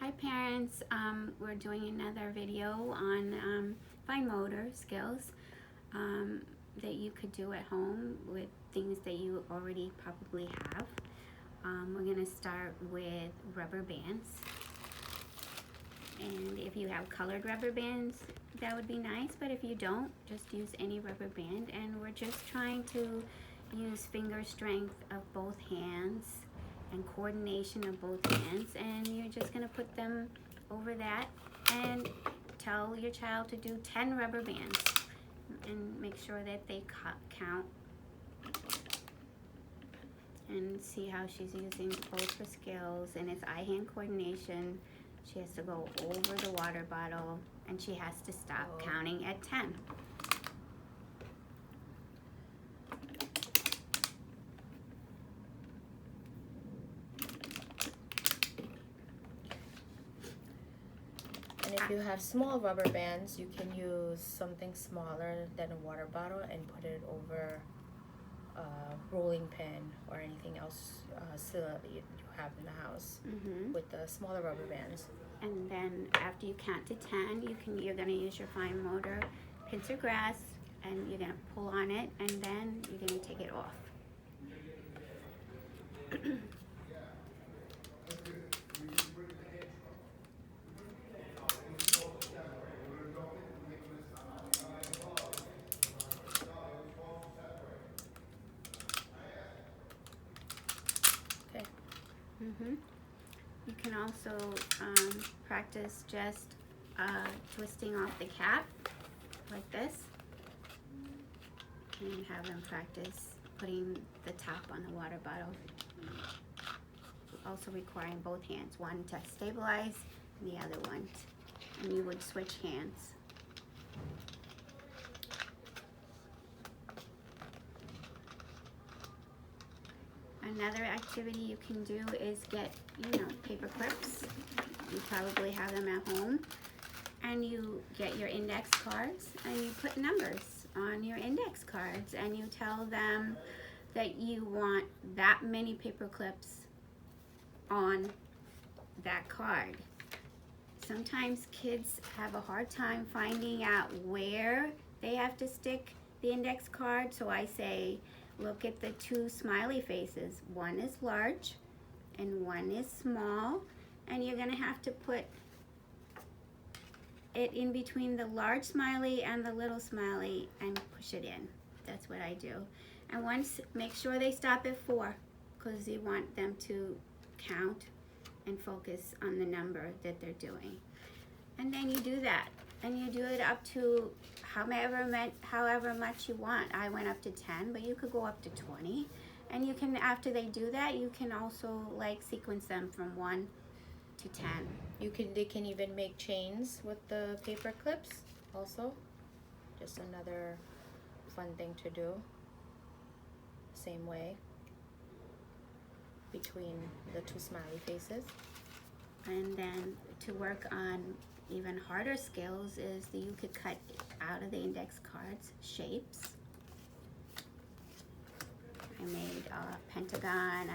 Hi parents, we're doing another video on fine motor skills that you could do at home with things that you already probably have. We're going to start with rubber bands, and if you have colored rubber bands that would be nice, but if you don't, just use any rubber band. And we're just trying to use finger strength of both hands and coordination of both hands, and you're just going to put them over that and tell your child to do 10 rubber bands and make sure that they count, and see how she's using both her skills. And it's eye-hand coordination. She has to go over the water bottle and she has to stop counting at 10. And if you have small rubber bands, you can use something smaller than a water bottle and put it over a rolling pin or anything else that you have in the house with the smaller rubber bands. And then after you count to 10, you're going to use your fine motor pincer grasp, and you're going to pull on it, and then you're going to take it off. You can also practice just twisting off the cap like this, and have them practice putting the top on the water bottle. Also requiring both hands, one to stabilize and the other one, and you would switch hands. Another activity you can do is get, paper clips. You probably have them at home. And you get your index cards and you put numbers on your index cards, and you tell them that you want that many paper clips on that card. Sometimes kids have a hard time finding out where they have to stick the index card, so I say, look at the two smiley faces. One is large and one is small, and you're going to have to put it in between the large smiley and the little smiley and push it in. That's what I do. And make sure they stop at 4, because you want them to count and focus on the number that they're doing. And then you do that, and you do it up to however much you want. I went up to 10, but you could go up to 20. And you can, after they do that, you can also sequence them from 1 to 10. They can even make chains with the paper clips also. Just another fun thing to do. Same way between the two smiley faces. And then to work on even harder skills is that you could cut out of the index cards shapes. I made a pentagon.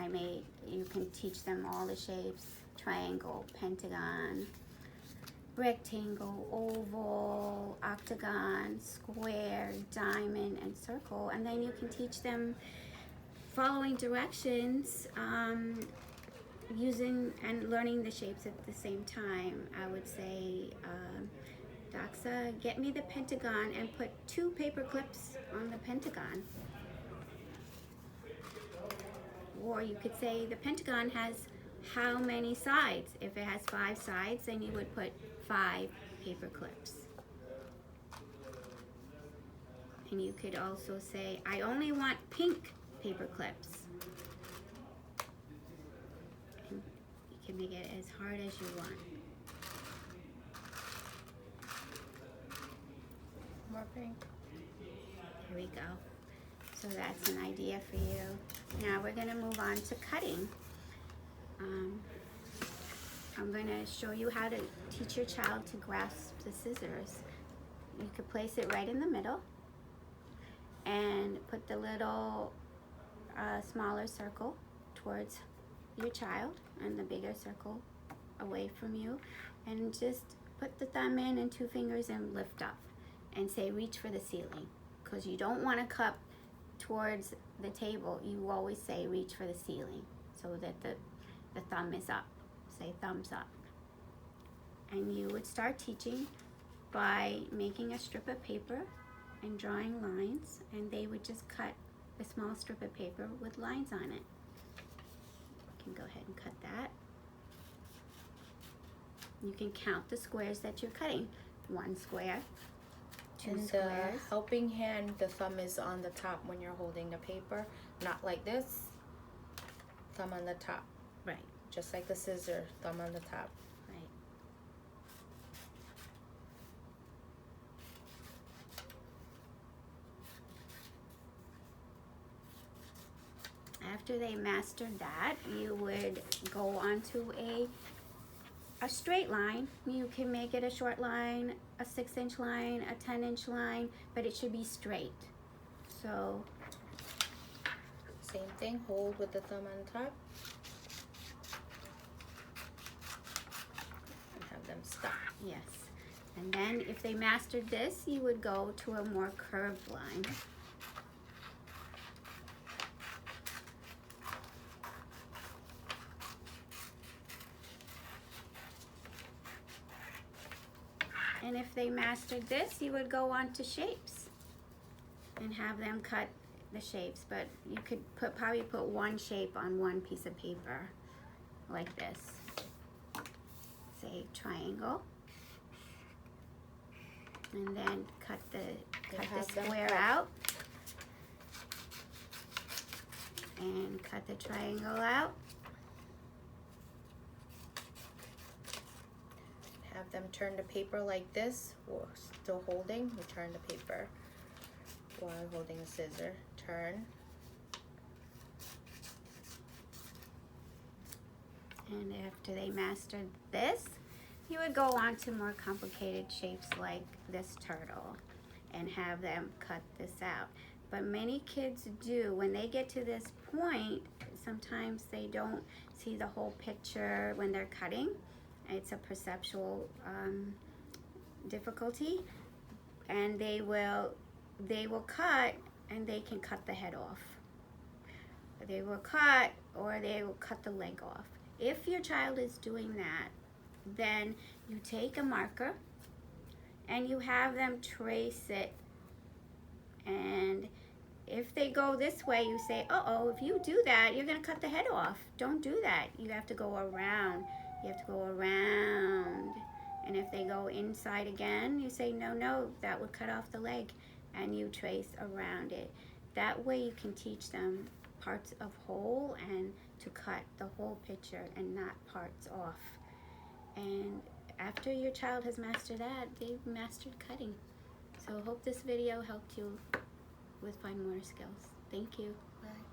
You can teach them all the shapes: triangle, pentagon, rectangle, oval, octagon, square, diamond, and circle. And then you can teach them following directions, using and learning the shapes at the same time. I would say, Doxa, get me the pentagon and put 2 paper clips on the pentagon. Or you could say the pentagon has how many sides? If it has 5 sides, then you would put 5 paper clips. And you could also say, I only want pink paper clips. And you can make it as hard as you want. More pink. Here we go. So that's an idea for you. Now we're going to move on to cutting. I'm going to show you how to teach your child to grasp the scissors. You could place it right in the middle and put the little smaller circle towards your child and the bigger circle away from you, and just put the thumb in and 2 fingers and lift up and say reach for the ceiling, because you don't want to cup towards the table. You always say reach for the ceiling so that the thumb is up. Say thumbs up. And you would start teaching by making a strip of paper and drawing lines, and they would just cut a small strip of paper with lines on it. You can go ahead and cut that. You can count the squares that you're cutting. 1 square, 2 And squares. the helping hand, the thumb is on the top when you're holding the paper, not like this. Thumb on the top. Right. Just like the scissor, thumb on the top. Right. After they mastered that, you would go on to a straight line. You can make it a short line, a 6-inch line, a 10-inch line, but it should be straight. So Same thing, hold with the thumb on top. And have them stop. yes. And then if they mastered this, you would go to a more curved line. And if they mastered this, you would go on to shapes and have them cut the shapes. But you could probably put 1 shape on 1 piece of paper, like this. Say triangle. And then cut the square out. And cut the triangle out. Have them turn the paper like this, or still holding. You turn the paper while holding a scissor. Turn. And after they mastered this, you would go on to more complicated shapes like this turtle and have them cut this out. But many kids do, when they get to this point, sometimes they don't see the whole picture when they're cutting. It's a perceptual difficulty, and they will cut, and they can cut the head off. They will cut, or they will cut the leg off. If your child is doing that, then you take a marker and you have them trace it. And if they go this way, you say, uh-oh, if you do that, you're gonna cut the head off. Don't do that. You have to go around. You have to go around. And if they go inside again, you say, no, that would cut off the leg. And you trace around it. That way you can teach them parts of whole and to cut the whole picture and not parts off. And after your child has mastered that, they've mastered cutting. So I hope this video helped you with fine motor skills. Thank you. Bye.